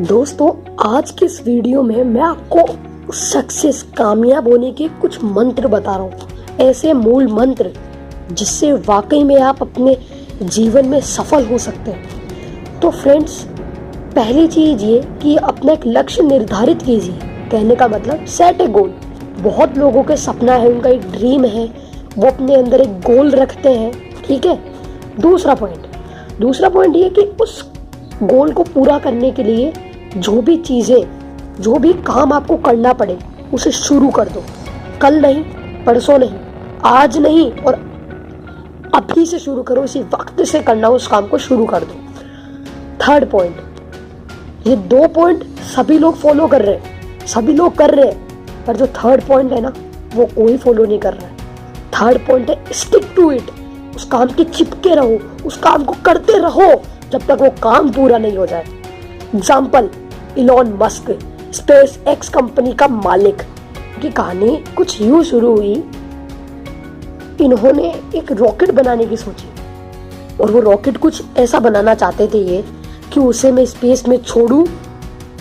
दोस्तों, आज की इस वीडियो में मैं आपको सक्सेस कामयाब होने के कुछ मंत्र बता रहा हूँ। ऐसे मूल मंत्र जिससे वाकई में आप अपने जीवन में सफल हो सकते हैं। तो फ्रेंड्स, पहली चीज ये कि अपना एक लक्ष्य निर्धारित कीजिए। कहने का मतलब सेट ए गोल। बहुत लोगों के सपना है, उनका एक ड्रीम है, वो अपने अंदर एक गोल रखते हैं। ठीक है। दूसरा पॉइंट ये कि उस गोल को पूरा करने के लिए जो भी काम आपको करना पड़े उसे शुरू कर दो। कल नहीं, परसों नहीं, आज नहीं, और अभी से शुरू करो। इसी वक्त से करना उस काम को शुरू कर दो। थर्ड पॉइंट, ये दो पॉइंट सभी लोग फॉलो कर रहे हैं, सभी लोग कर रहे हैं, पर जो थर्ड पॉइंट है ना, वो कोई फॉलो नहीं कर रहा है। थर्ड पॉइंट है स्टिक टू इट। उस काम के चिपके रहो, उस काम को करते रहो जब तक वो काम पूरा नहीं हो जाए। Example, Elon Musk, space x company का मालिक की कहानी कुछ यूं शुरू हुई। इन्होंने एक रॉकेट बनाने की सोची, और वो रॉकेट कुछ ऐसा बनाना चाहते थे ये कि उसे मैं स्पेस में छोड़ूं,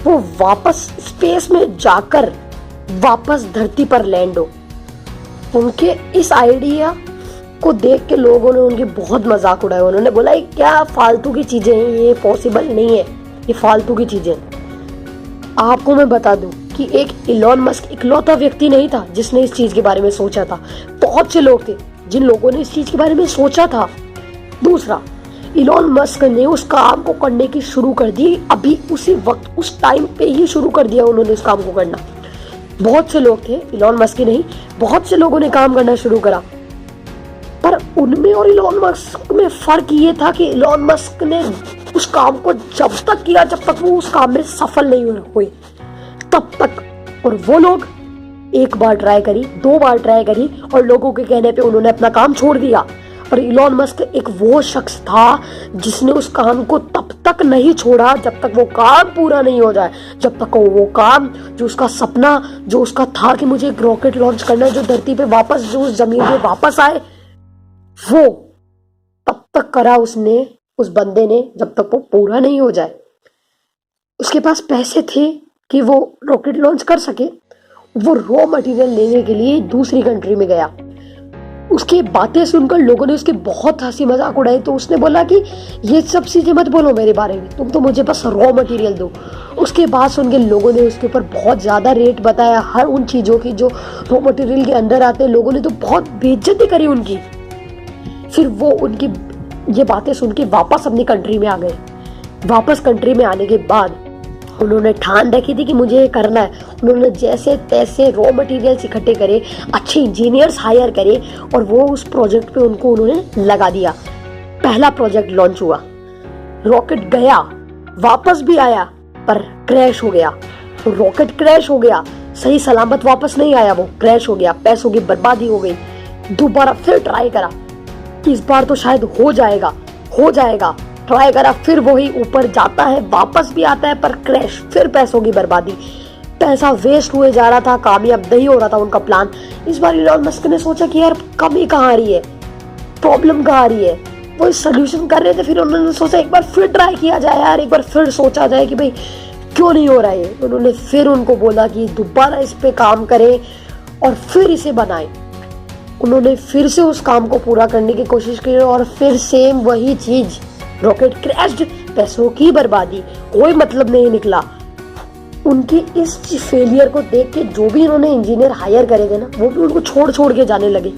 वो वापस स्पेस में जाकर वापस धरती पर लैंड हो। उनके इस आइडिया को देख के लोगों ने उनकी बहुत मजाक उड़ाया। उन्होंने बोला ये क्या फालतू की चीजें हैं, ये पॉसिबल नहीं है, ये फालतू की चीजें। आपको मैं बता दूं कि एक इलॉन मस्क इकलौता व्यक्ति नहीं था जिसने इस चीज के बारे में सोचा था। बहुत से लोग थे जिन लोगों ने इस चीज के बारे में सोचा था। दूसरा, इलॉन मस्क ने उस काम को करने की शुरू कर दी, अभी उसी वक्त उस टाइम पे ही शुरू कर दिया उन्होंने उस काम को करना। बहुत से लोग थे, इलॉन मस्क ही नहीं, बहुत से लोगों ने काम करना शुरू करा, पर उनमें और इलॉन मस्क में फर्क ये था कि इलॉन मस्क ने उस काम को जब तक किया जब तक वो उस काम में सफल नहीं हुए तब तक। और वो लोग एक बार ट्राई करी, दो बार ट्राई करी, और लोगों के कहने पे उन्होंने अपना काम छोड़ दिया। और इलॉन मस्क एक वो शख्स था जिसने उस काम को तब तक नहीं छोड़ा जब तक वो काम पूरा नहीं हो जाए, जब तक वो काम, जो उसका सपना, जो उसका था कि मुझे एक रॉकेट लॉन्च करना है जो धरती पे वापस, जो उस जमीन पे वापस आए, वो तब तक करा उसने, उस बंदे ने, जब तक वो पूरा नहीं हो जाए। उसके पास पैसे थे कि वो रॉकेट लॉन्च कर सके। वो रॉ मटेरियल लेने के लिए दूसरी कंट्री में गया। उसकी बातें सुनकर लोगों ने उसके बहुत हंसी मजाक उड़ाई। तो उसने बोला कि ये सब चीजें मत बोलो मेरे बारे में, तुम तो मुझे बस रॉ मटेरियल दो। उसके बाद सुन के लोगों ने उसके ऊपर बहुत ज्यादा रेट बताया, हर उन चीजों की जो रॉ मटेरियल के अंदर आते हैं। लोगों ने तो बहुत बेइज्जती करी उनकी। फिर वो उनकी ये बातें सुन के वापस अपनी कंट्री में आ गए। वापस कंट्री में आने के बाद उन्होंने ठान रखी थी कि मुझे ये करना है। उन्होंने जैसे तैसे रॉ मटेरियल्स इकट्ठे करे, अच्छे इंजीनियर्स हायर करे, और वो उस प्रोजेक्ट पे उन्होंने लगा दिया। पहला प्रोजेक्ट लॉन्च हुआ, रॉकेट गया, वापस भी आया, पर क्रैश हो गया। तो रॉकेट क्रैश हो गया, सही सलामत वापस नहीं आया, वो क्रैश हो गया, पैसों की बर्बादी हो गई। दोबारा फिर ट्राई करा, इस बार तो शायद हो जाएगा। ट्राई करा, फिर वही ऊपर जाता है, वापस भी आता है, पर क्रैश, फिर पैसों की बर्बादी, पैसा वेस्ट हुए जा रहा था, कामयाब नहीं हो रहा था उनका प्लान। इस बार इलॉन मस्क ने सोचा कि यार कमी कहाँ आ रही है, प्रॉब्लम कहाँ आ रही है, वो सोल्यूशन कर रहे थे। फिर उन्होंने सोचा एक बार फिर ट्राई किया जाए यार, एक बार फिर सोचा जाए कि भाई क्यों नहीं हो रहा है। उन्होंने फिर उनको बोला कि दोबारा इस पे काम करें और फिर इसे बनाएं। उन्होंने फिर से उस काम को पूरा करने की कोशिश की, और फिर सेम वही चीज, रॉकेट क्रैश्ड, पैसों की बर्बादी, कोई मतलब नहीं निकला। उनकी इस फेलियर को देख के जो भी इन्होंने इंजीनियर हायर करे थे ना, वो भी उनको छोड़ के जाने लगे।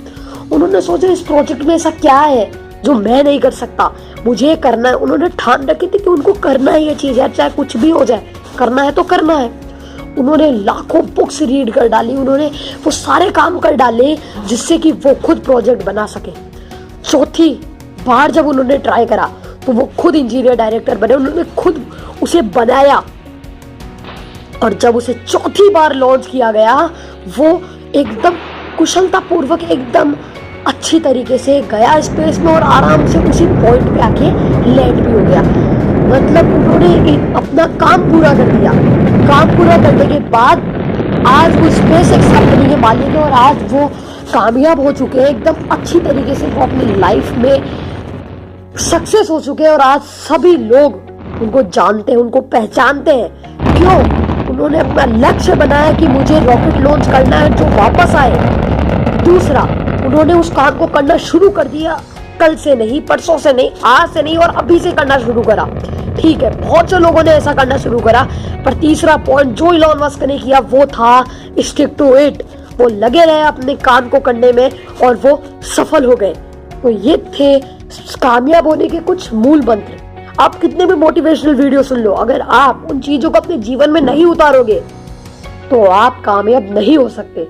उन्होंने सोचा इस प्रोजेक्ट में ऐसा क्या है जो मैं नहीं कर सकता, मुझे करना है। उन्होंने ठान रखी थी कि उनको करना है ये चीज यार, चाहे कुछ भी हो जाए, करना है तो करना है। उन्होंने लाखों बुक्स रीड कर डाली, उन्होंने वो सारे काम कर डाले जिससे कि वो खुद प्रोजेक्ट बना सके। चौथी बार जब उन्होंने ट्राई करा तो वो खुद इंजीनियर डायरेक्टर बने, उन्होंने खुद उसे बनाया। और जब उसे चौथी बार लॉन्च किया गया, वो एकदम कुशलता पूर्वक, एकदम अच्छी तरीके से गया स्पेस में, और आराम से उसी पॉइंट पे आके लैंड भी हो गया। मतलब उन्होंने अपना काम पूरा कर दिया। काम पूरा करने के बाद आज वो स्पेस एक्स कंपनी के मालिक है, और आज वो कामयाब हो चुके हैं एकदम अच्छी तरीके से। वो अपनी लाइफ में सक्सेस हो चुके हैं, और आज सभी लोग उनको जानते हैं, उनको पहचानते हैं। क्यों? उन्होंने अपना लक्ष्य बनाया कि मुझे रॉकेट लॉन्च करना है जो वापस आए। दूसरा, उन्होंने उस काम को करना शुरू कर दिया, कल से नहीं, परसों से नहीं, आज से नहीं, और अभी से करना शुरू करा। ठीक है, बहुत से लोगों ने ऐसा करना शुरू करा, पर तीसरा पॉइंट जो इलॉन मस्क ने किया वो था स्टिक टू इट। वो लगे रहे अपने काम को करने में और वो सफल हो गए। तो ये थे कामयाब होने के कुछ मूल मंत्र। आप कितने भी मोटिवेशनल वीडियो सुन लो, अगर आप उन चीजों को अपने जीवन में नहीं उतारोगे तो आप कामयाब नहीं हो सकते।